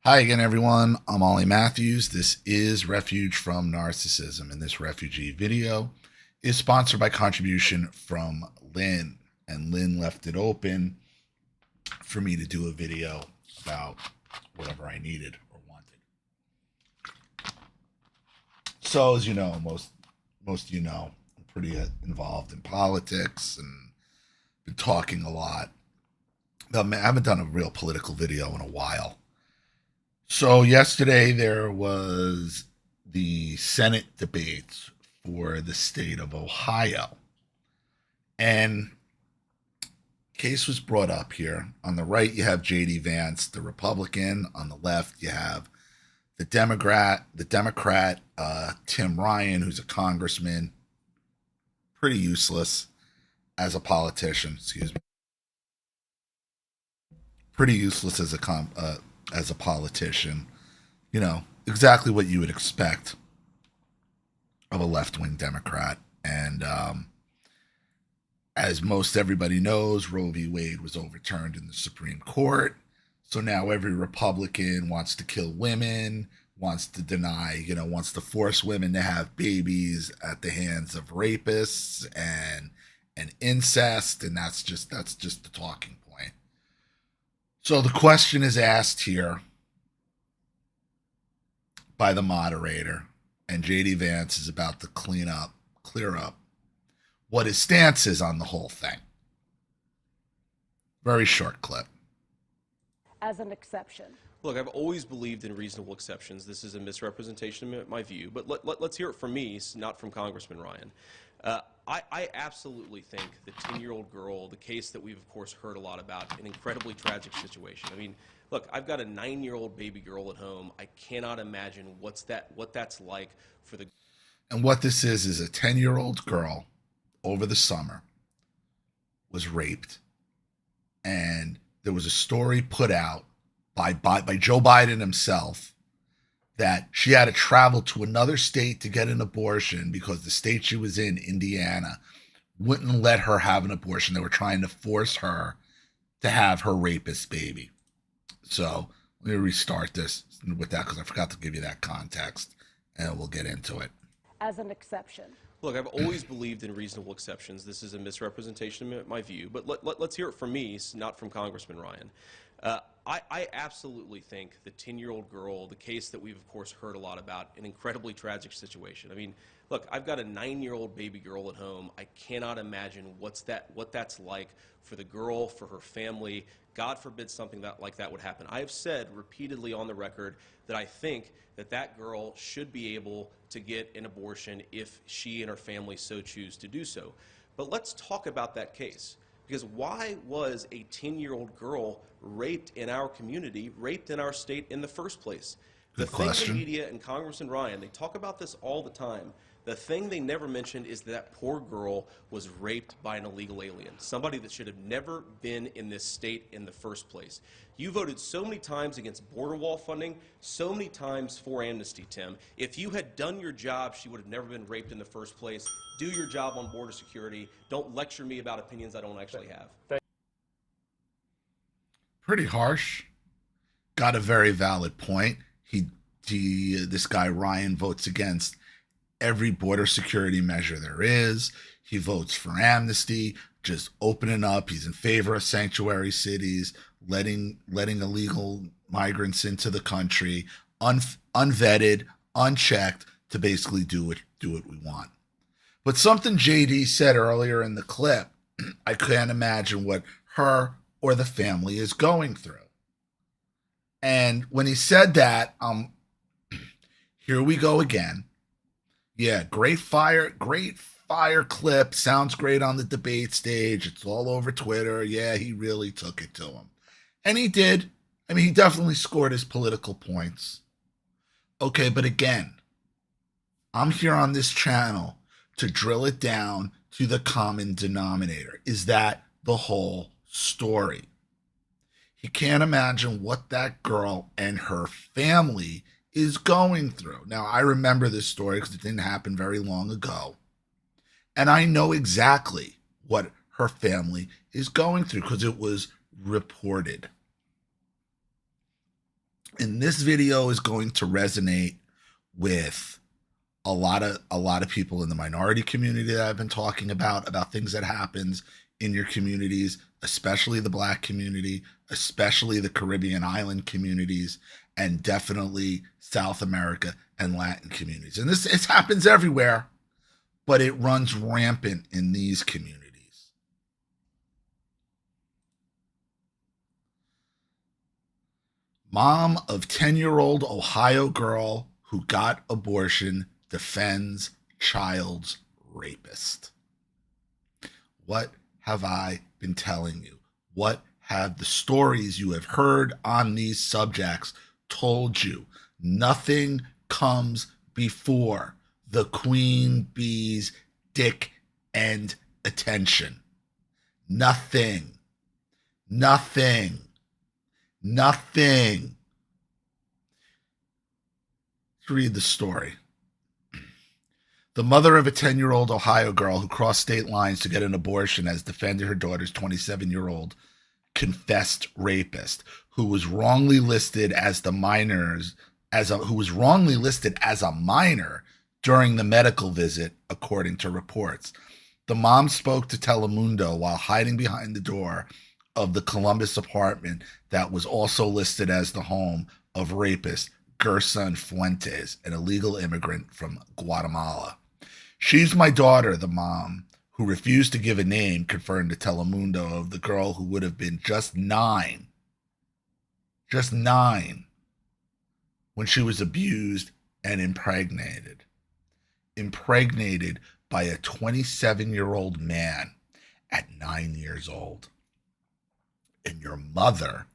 Hi again, everyone. I'm olliemathews. This is Refuge from Narcissism, and this refugee video is sponsored by contribution from Lynn. And Lynn left it open for me to do a video about whatever I needed or wanted. So, as you know, most of you know, I'm pretty involved in politics and been talking a lot. I haven't done a real political video in a while. So yesterday there was the Senate debates for the state of Ohio. And case was brought up here. On the right, you have J.D. Vance, the Republican. On the left, you have the Democrat, Tim Ryan, who's a congressman, pretty useless as a politician. Excuse me. Pretty useless as a politician. You know, exactly what you would expect of a left-wing Democrat. And as most everybody knows, Roe v. Wade was overturned in the Supreme Court. So now every Republican wants to kill women, wants to deny, wants to force women to have babies at the hands of rapists and incest, and that's just the talking point. So the question is asked here by the moderator, and J.D. Vance is about to clear up what his stance is on the whole thing. Very short clip. As an exception. Look, I've always believed in reasonable exceptions. This is a misrepresentation of my view, but let's hear it from me, not from Congressman Ryan. I absolutely think the 10-year-old girl, the case that we've, of course, heard a lot about, an incredibly tragic situation. I mean, look, I've got a 9-year-old baby girl at home. I cannot imagine what that's like for the... And what this is a 10-year-old girl over the summer was raped. And there was a story put out by Joe Biden himself that she had to travel to another state to get an abortion because the state she was in, Indiana, wouldn't let her have an abortion. They were trying to force her to have her rapist baby. So let me restart this with that because I forgot to give you that context, and we'll get into it. As an exception. Look, I've always believed in reasonable exceptions. This is a misrepresentation of my view, but let's hear it from me, not from Congressman Ryan. I absolutely think the 10-year-old girl, the case that we've, of course, heard a lot about, an incredibly tragic situation. I mean, look, I've got a 9-year-old baby girl at home. I cannot imagine what that's like for the girl, for her family. God forbid something like that would happen. I have said repeatedly on the record that I think that girl should be able to get an abortion if she and her family so choose to do so. But let's talk about that case. Because why was a 10-year-old girl raped in our community, raped in our state in the first place? Good question. The media and Congressman Ryan, they talk about this all the time. The thing they never mentioned is that poor girl was raped by an illegal alien, somebody that should have never been in this state in the first place. You voted so many times against border wall funding, so many times for amnesty, Tim. If you had done your job, she would have never been raped in the first place. Do your job on border security. Don't lecture me about opinions I don't actually have. Pretty harsh. Got a very valid point. This guy Ryan votes against every border security measure there is. He votes for amnesty, just opening up. He's in favor of sanctuary cities, letting illegal migrants into the country, unvetted, unchecked, to basically do what we want. But something JD said earlier in the clip, I can't imagine what her or the family is going through. And when he said that, here we go again. Yeah, great fire clip. Sounds great on the debate stage. It's all over Twitter. Yeah, he really took it to him. And he did. I mean, he definitely scored his political points. Okay, but again, I'm here on this channel to drill it down to the common denominator. Is that the whole story? He can't imagine what that girl and her family is going through. Now, I remember this story because it didn't happen very long ago. And I know exactly what her family is going through because it was reported. And this video is going to resonate with a lot of people in the minority community that I've been talking about things that happens in your communities, especially the Black community, especially the Caribbean island communities, and definitely South America and Latin communities. And this, it happens everywhere, but it runs rampant in these communities. Mom of 10-year-old Ohio girl who got abortion defends child's rapist. What have I been telling you? What have the stories you have heard on these subjects told you? Nothing comes before the queen bee's dick and attention. Nothing. Nothing. Nothing. Let's read the story. The mother of a 10-year-old Ohio girl who crossed state lines to get an abortion has defended her daughter's 27-year-old confessed rapist, who was wrongly listed as a minor during the medical visit, according to reports. The mom spoke to Telemundo while hiding behind the door of the Columbus apartment that was also listed as the home of rapist Gerson Fuentes, an illegal immigrant from Guatemala. She's my daughter, the mom, who refused to give a name, confirmed to Telemundo of the girl who would have been just nine, when she was abused and impregnated by a 27-year-old man at 9 years old. And your mother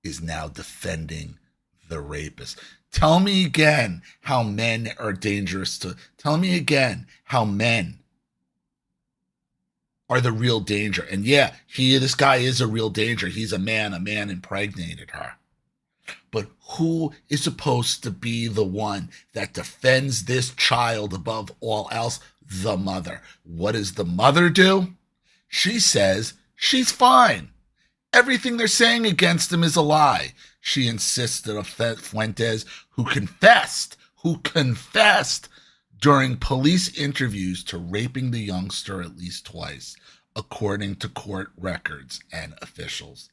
is now defending the rapist. Tell me again how men are dangerous to... Tell me again how men are the real danger. And yeah, this guy is a real danger. He's a man impregnated her. But who is supposed to be the one that defends this child above all else? The mother. What does the mother do? She says she's fine. Everything they're saying against him is a lie. She insisted of Fuentes, who confessed during police interviews to raping the youngster at least twice, according to court records and officials.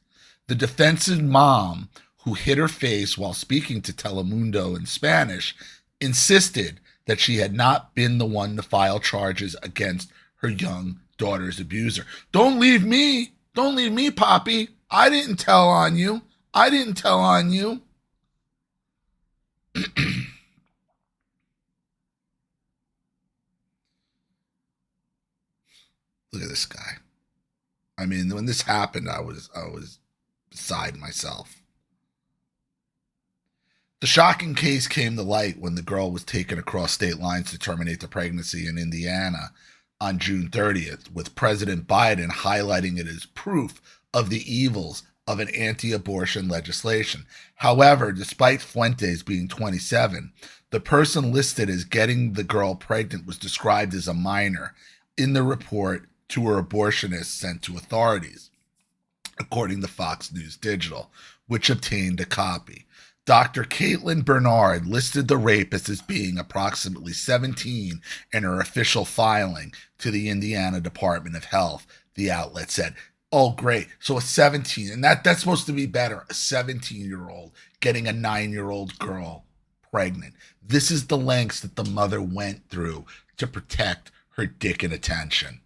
The defense's mom, who hid her face while speaking to Telemundo in Spanish, insisted that she had not been the one to file charges against her young daughter's abuser. Don't leave me, Poppy. I didn't tell on you. Look at this guy. I mean, when this happened, I was beside myself. The shocking case came to light when the girl was taken across state lines to terminate the pregnancy in Indiana on June 30th, with President Biden highlighting it as proof of the evils of an anti-abortion legislation. However, despite Fuentes being 27, the person listed as getting the girl pregnant was described as a minor in the report to her abortionist sent to authorities, according to Fox News Digital, which obtained a copy. Dr. Caitlin Bernard listed the rapist as being approximately 17 in her official filing to the Indiana Department of Health, the outlet said. Oh, great. So a 17, and that's supposed to be better. A 17-year-old getting a 9-year-old girl pregnant. This is the lengths that the mother went through to protect her dick and attention.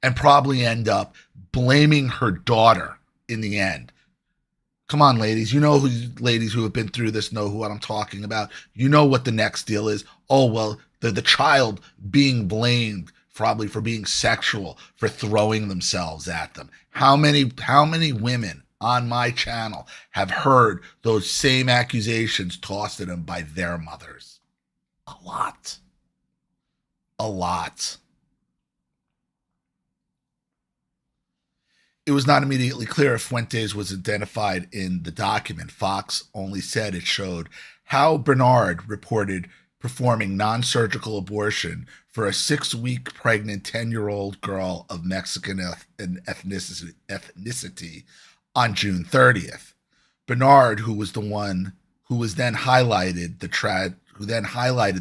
And probably end up blaming her daughter in the end. Come on, ladies. Ladies who have been through this know what I'm talking about. You know what the next deal is. Oh, well, the child being blamed probably for being sexual, for throwing themselves at them. How many women on my channel have heard those same accusations tossed at them by their mothers? A lot. It was not immediately clear if Fuentes was identified in the document. Fox only said it showed how Bernard reported performing non-surgical abortion for a 6-week pregnant 10-year-old girl of Mexican ethnicity on June 30th. Bernard, who was the one who was then highlighted the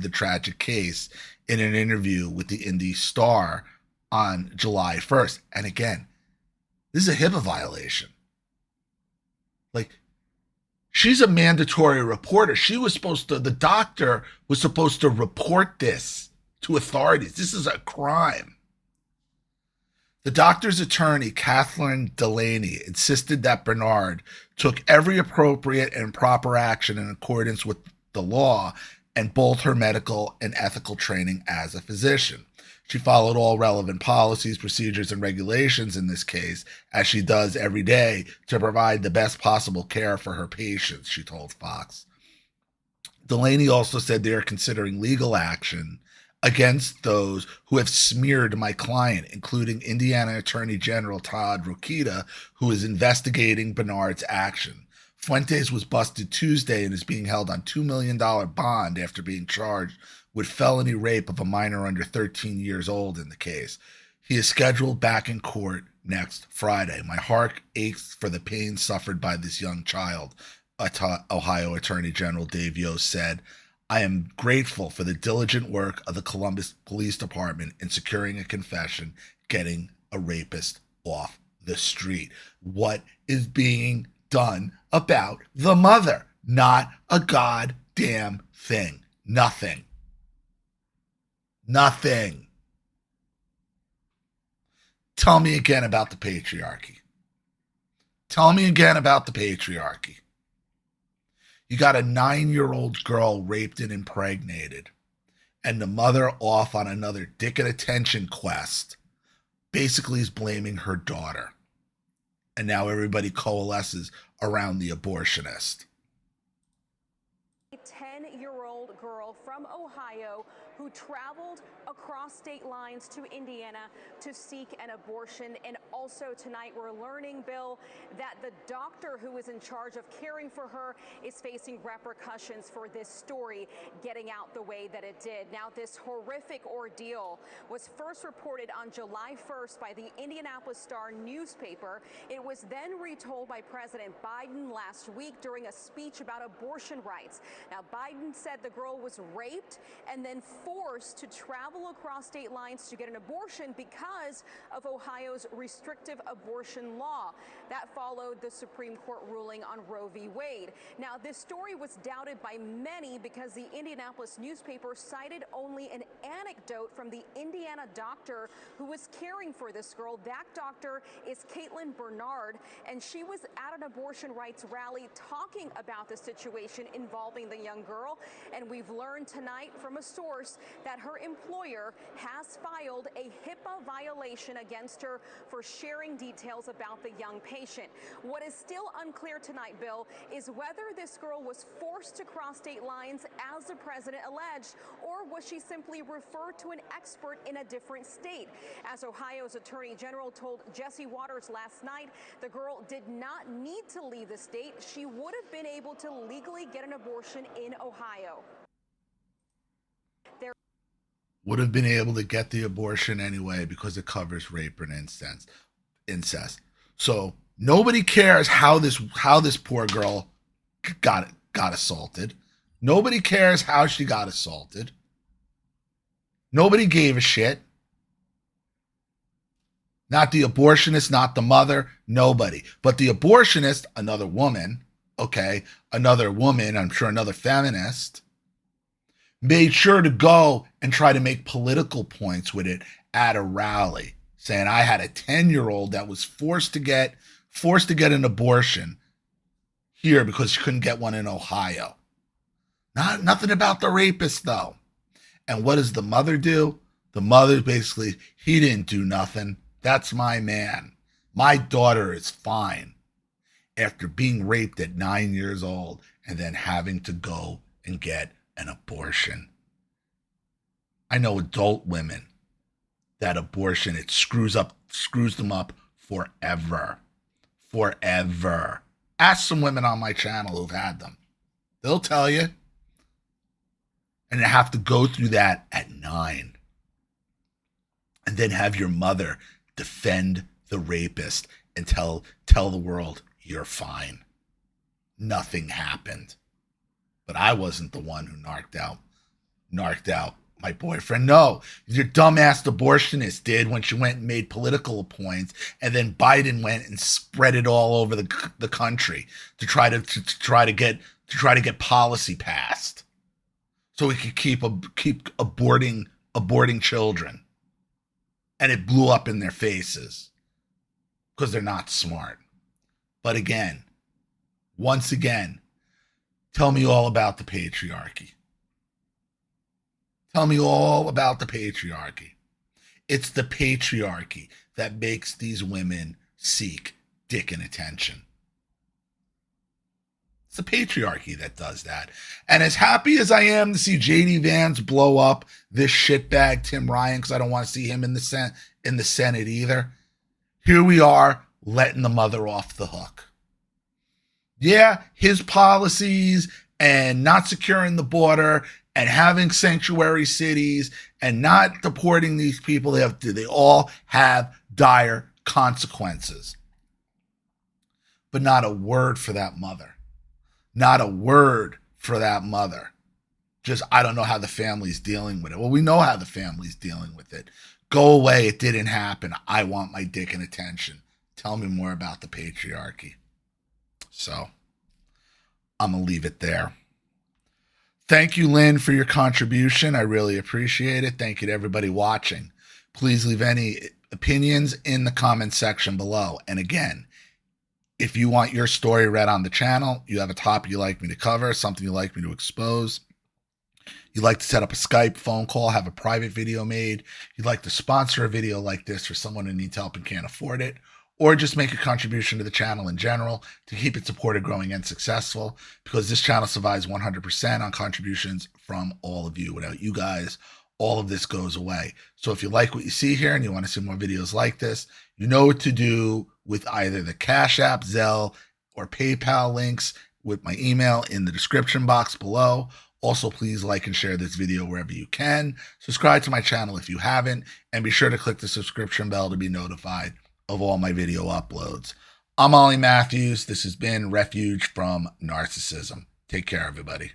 tragic case in an interview with the Indy Star on July 1st. And again, this is a HIPAA violation. Like, she's a mandatory reporter. The doctor was supposed to report this to authorities. This is a crime. The doctor's attorney, Kathleen Delaney, insisted that Bernard took every appropriate and proper action in accordance with the law and both her medical and ethical training as a physician. She followed all relevant policies, procedures, and regulations in this case, as she does every day, to provide the best possible care for her patients, she told Fox. Delaney also said they are considering legal action against those who have smeared my client, including Indiana Attorney General Todd Rokita, who is investigating Bernard's action. Fuentes was busted Tuesday and is being held on $2 million bond after being charged with felony rape of a minor under 13 years old in the case. He is scheduled back in court next Friday. My heart aches for the pain suffered by this young child, Ohio Attorney General Dave Yost said. I am grateful for the diligent work of the Columbus Police Department in securing a confession, getting a rapist off the street. What is being done about the mother? Not a goddamn thing. Nothing. Nothing. Tell me again about the patriarchy. Tell me again about the patriarchy. You got a 9-year-old girl raped and impregnated, and the mother off on another dick and attention quest, basically is blaming her daughter. And now everybody coalesces around the abortionist. A 10-year-old girl from Ohio who traveled across state lines to Indiana to seek an abortion. And also tonight we're learning, Bill, that the doctor who is in charge of caring for her is facing repercussions for this story getting out the way that it did. Now, this horrific ordeal was first reported on July 1st by the Indianapolis Star newspaper. It was then retold by President Biden last week during a speech about abortion rights. Now, Biden said the girl was raped and then forced to travel across state lines to get an abortion because of Ohio's restrictive abortion law. That followed the Supreme Court ruling on Roe v. Wade. Now, this story was doubted by many because the Indianapolis newspaper cited only an anecdote from the Indiana doctor who was caring for this girl. That doctor is Caitlin Bernard, and she was at an abortion rights rally talking about the situation involving the young girl. And we've learned tonight from a source that her employer has filed a HIPAA violation against her for sharing details about the young patient. What is still unclear tonight, Bill, is whether this girl was forced to cross state lines as the president alleged, or was she simply referred to an expert in a different state. As Ohio's Attorney General told Jesse Waters last night, the girl did not need to leave the state. She would have been able to legally get an abortion in Ohio. Would have been able to get the abortion anyway because it covers rape and incest. So nobody cares how this poor girl got assaulted. Nobody cares how she got assaulted. Nobody gave a shit. Not the abortionist, not the mother, nobody. But the abortionist, another woman, I'm sure another feminist, made sure to go and try to make political points with it at a rally, saying I had a 10-year-old that was forced to get an abortion here because she couldn't get one in Ohio. Nothing about the rapist, though. And what does the mother do? The mother basically, he didn't do nothing. That's my man. My daughter is fine after being raped at 9 years old and then having to go and get an abortion. I know adult women that abortion, it screws them up forever. Forever. Ask some women on my channel who've had them. They'll tell you. And you have to go through that at 9. And then have your mother defend the rapist and tell the world you're fine. nothing happened. But I wasn't the one who narked out my boyfriend. No, your dumbass abortionist did when she went and made political points, and then Biden went and spread it all over the country to try to get policy passed, so we could keep aborting children, and it blew up in their faces because they're not smart. But again, once again, tell me all about the patriarchy. Tell me all about the patriarchy. It's the patriarchy that makes these women seek dick and attention. It's the patriarchy that does that. And as happy as I am to see JD Vance blow up this shitbag Tim Ryan, because I don't want to see him in the Senate either, here we are letting the mother off the hook. Yeah, his policies and not securing the border and having sanctuary cities and not deporting these people, they all have dire consequences. But not a word for that mother. Not a word for that mother. Just, I don't know how the family's dealing with it. Well, we know how the family's dealing with it. Go away. It didn't happen. I want my dick and attention. Tell me more about the patriarchy. So, I'm going to leave it there. Thank you, Lynn, for your contribution. I really appreciate it. Thank you to everybody watching. Please leave any opinions in the comment section below. And again, if you want your story read on the channel, you have a topic you'd like me to cover, something you'd like me to expose, you'd like to set up a Skype phone call, have a private video made, you'd like to sponsor a video like this for someone who needs help and can't afford it, or just make a contribution to the channel in general to keep it supported, growing, and successful, because this channel survives 100% on contributions from all of you. Without you guys, all of this goes away. So if you like what you see here and you want to see more videos like this, you know what to do with either the Cash App, Zelle, or PayPal links with my email in the description box below. Also, please like and share this video wherever you can. Subscribe to my channel if you haven't, and be sure to click the subscription bell to be notified of all my video uploads. I'm Ollie Matthews. This has been Refuge from Narcissism. Take care, everybody.